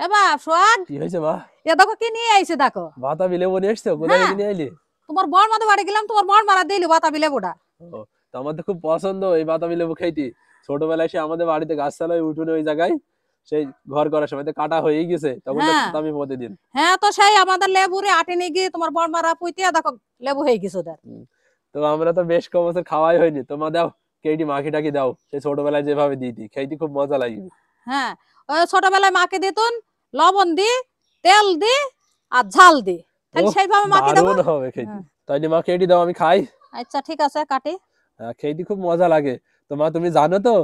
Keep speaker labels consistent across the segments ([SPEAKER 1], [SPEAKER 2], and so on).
[SPEAKER 1] এ বাপ সোহাগ,
[SPEAKER 2] কি হয়েছে মা?
[SPEAKER 1] এ দেখো কি নিয়ে আইছে দেখো।
[SPEAKER 2] বাতাবি লেবু নিয়ে এসছো? কোথায় থেকে নিয়ে আইলি?
[SPEAKER 1] তোমার বড় মাদের বাড়ি গেলাম, তোমার বড় মারা দিল বাতাবি লেবুটা।
[SPEAKER 2] ও, তো আমার তো খুব পছন্দ এই বাতাবি লেবু খাইতে। ছোটবেলায় সে আমাদের বাড়িতে গাছ চালায় উঠোনে ওই জায়গায়, সেই ঘর করার সময় তো কাটা হয়েই গেছে, তখন তো
[SPEAKER 1] হ্যাঁ
[SPEAKER 2] খেতাম আমি প্রতিদিন।
[SPEAKER 1] হ্যাঁ, তো সেই আমাদের লেবুরে আটে নিয়ে গিয়ে তোমার বড় মারা পুইতিয়া দেখো লেবু হয়ে গেছে ওদের।
[SPEAKER 2] হুম। তো আমরা তো বেশ কম বছর খাওয়াই হয়নি, তোমা দাও কেইটি মাখি টাকি দাও, সেই ছোটবেলায় যেভাবে দিতি খাইতে খুব মজা লাগে।
[SPEAKER 1] হ্যাঁ, ওই ছোটবেলায় মাকে দিতুন লবণ দি, তেল দি আর ঝাল দি,
[SPEAKER 2] ও,
[SPEAKER 1] তাহলে সেইভাবে মাকে দেবো।
[SPEAKER 2] দারুণ হবে খেতে।
[SPEAKER 1] হ্যাঁ,
[SPEAKER 2] তাইলে মা কেইটি দাও, আমি খাই।
[SPEAKER 1] আচ্ছা ঠিক আছে কাটি।
[SPEAKER 2] হ্যাঁ, খেতে খুব মজা লাগে। তো মা তুমি জানো তো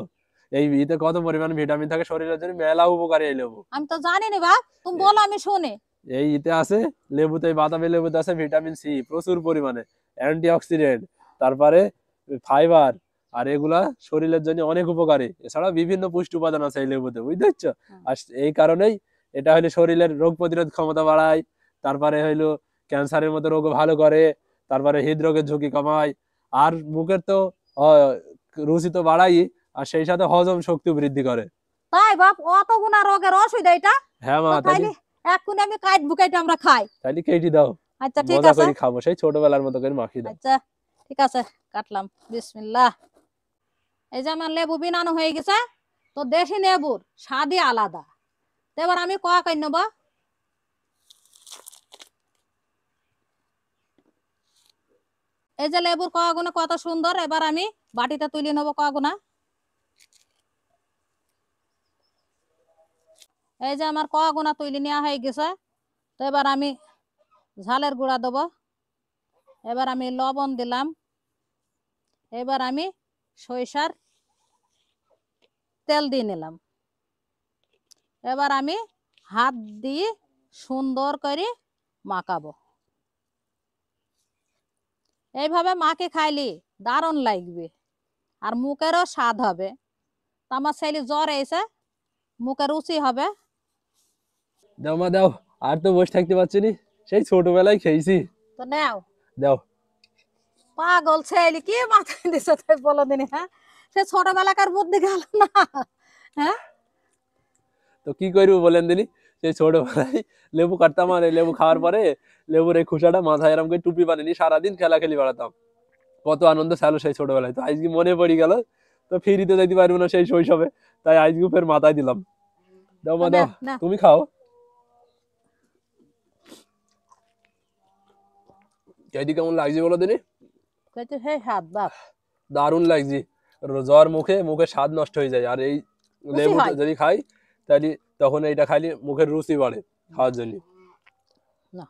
[SPEAKER 2] এই ইতে কত পরিমাণ ভিটামিন থাকে শরীরের জন্য? মেলা উপকারী এই লেবু।
[SPEAKER 1] আমি তো জানি না বাপ, তুমি বলো আমি শুনি।
[SPEAKER 2] এই ইতে আছে লেবুতে, এই বাতাবি লেবুতে আছে ভিটামিন সি প্রচুর পরিমাণে, অ্যান্টিঅক্সিডেন্ট, তারপরে ফাইবার, আর এগুলা শরীরের জন্য অনেক উপকারী। এছাড়া বিভিন্ন পুষ্টি উপাদান আছে এই লেবুতে, বুঝতে পারছো? আর এই কারণেই এটা হলো শরীরের রোগ প্রতিরোধ ক্ষমতা বাড়ায়, তারপরে হইলো ক্যান্সারের মতো রোগ ভালো করে, তারপরে হৃদরোগের ঝুঁকি কমায়, আর মুখের তো রুচি তো বাড়াই, আর সেই সাথে হজম শক্তি বৃদ্ধি করে।
[SPEAKER 1] তাই বাপ, অত গুণা রোগের অসুবিধা এটা?
[SPEAKER 2] হ্যাঁ মা,
[SPEAKER 1] তো
[SPEAKER 2] তাইলে
[SPEAKER 1] তাইলে এক্ষুনি আমি কাইট বুকাইতে আমরা খাই।
[SPEAKER 2] তাইলে কেটে দাও,
[SPEAKER 1] আচ্ছা ঠিক
[SPEAKER 2] মজা
[SPEAKER 1] আছে।
[SPEAKER 2] করে খাবো, সেই ছোটবেলার মতো করে মাখি দাও।
[SPEAKER 1] আচ্ছা ঠিক আছে, কাটলাম। বিসমিল্লাহ। এই যে আমার লেবু বিনানো হয়ে গেছে, তো দেশি লেবুর স্বাদই আলাদা। তো এবার আমি কয়া কাই নেব। এই যে লেবুর কয়াগুনা কত সুন্দর, এবার আমি বাটিতে তুলে নেবো কয়াগুনা। এই যে আমার কয়াগুনা তুলে নেওয়া হয়ে গেছে, তো এবার আমি ঝালের গুঁড়া দেবো, এবার আমি লবণ দিলাম, এবার আমি সরিষার তেল দিয়ে নিলাম, এবার আমি হাত দিয়ে সুন্দর করে মাখাবো। এইভাবে মাকে খাইলি দারুণ লাগবে, আর মুখেরও স্বাদ হবে। তো আমার ছেলে জ্বর এসে মুখের রুচি হবে।
[SPEAKER 2] দাও মা দাও, আর তো বসে থাকতে পারছি নি, সেই ছোটবেলায় খেয়েছি।
[SPEAKER 1] তো নাও।
[SPEAKER 2] দাও।
[SPEAKER 1] পাগল ছেলে কি মাথায় দিছে তাই বলো দিনি, হ্যাঁ সে ছোটবেলাকার বুদ্ধি গেল না। হ্যাঁ,
[SPEAKER 2] তো কি করবো বলেন দিনি, সেই ছোটবেলায় লেবু কাটতাম, আর এই লেবু খাওয়ার পরে লেবুর এই খোসাটা মাথায় এরকম করে টুপি বানিয়ে নিয়ে সারাদিন খেলা খেলি বেড়াতাম। কত আনন্দ ছিল সেই ছোটবেলায়, তো আজকে মনে পড়ে গেল। তো ফিরিতে যাইতে পারবো না সেই শৈশবে, তাই আজকে ফের মাথায় দিলাম। দাও
[SPEAKER 1] তো
[SPEAKER 2] মা
[SPEAKER 1] না
[SPEAKER 2] দাও,
[SPEAKER 1] না,
[SPEAKER 2] তুমি খাও। এদিকে কেমন লাগছে বলো দিনি?
[SPEAKER 1] কইতে হে হাত বাপ
[SPEAKER 2] দারুণ লাগছে। জ্বর মুখে, মুখে স্বাদ নষ্ট হয়ে যায়, আর এই
[SPEAKER 1] রুচি
[SPEAKER 2] লেবু
[SPEAKER 1] হয়
[SPEAKER 2] যদি খাই তাহলে তখন এইটা খাইলে মুখের রুচি বাড়ে খাওয়ার জন্য।
[SPEAKER 1] না।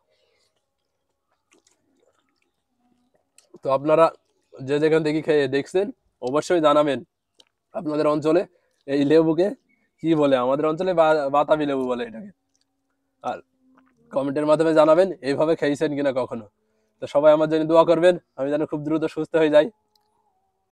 [SPEAKER 2] তো আপনারা যে যেখান থেকে খেয়ে দেখছেন অবশ্যই জানাবেন আপনাদের অঞ্চলে এই লেবুকে কি বলে। আমাদের অঞ্চলে বাতাবি লেবু বলে এটাকে। আর কমেন্টের মাধ্যমে জানাবেন এইভাবে খেয়েছেন কিনা কখনো। তো সবাই আমার জন্য দোয়া করবেন, আমি যেন খুব দ্রুত সুস্থ হয়ে যাই।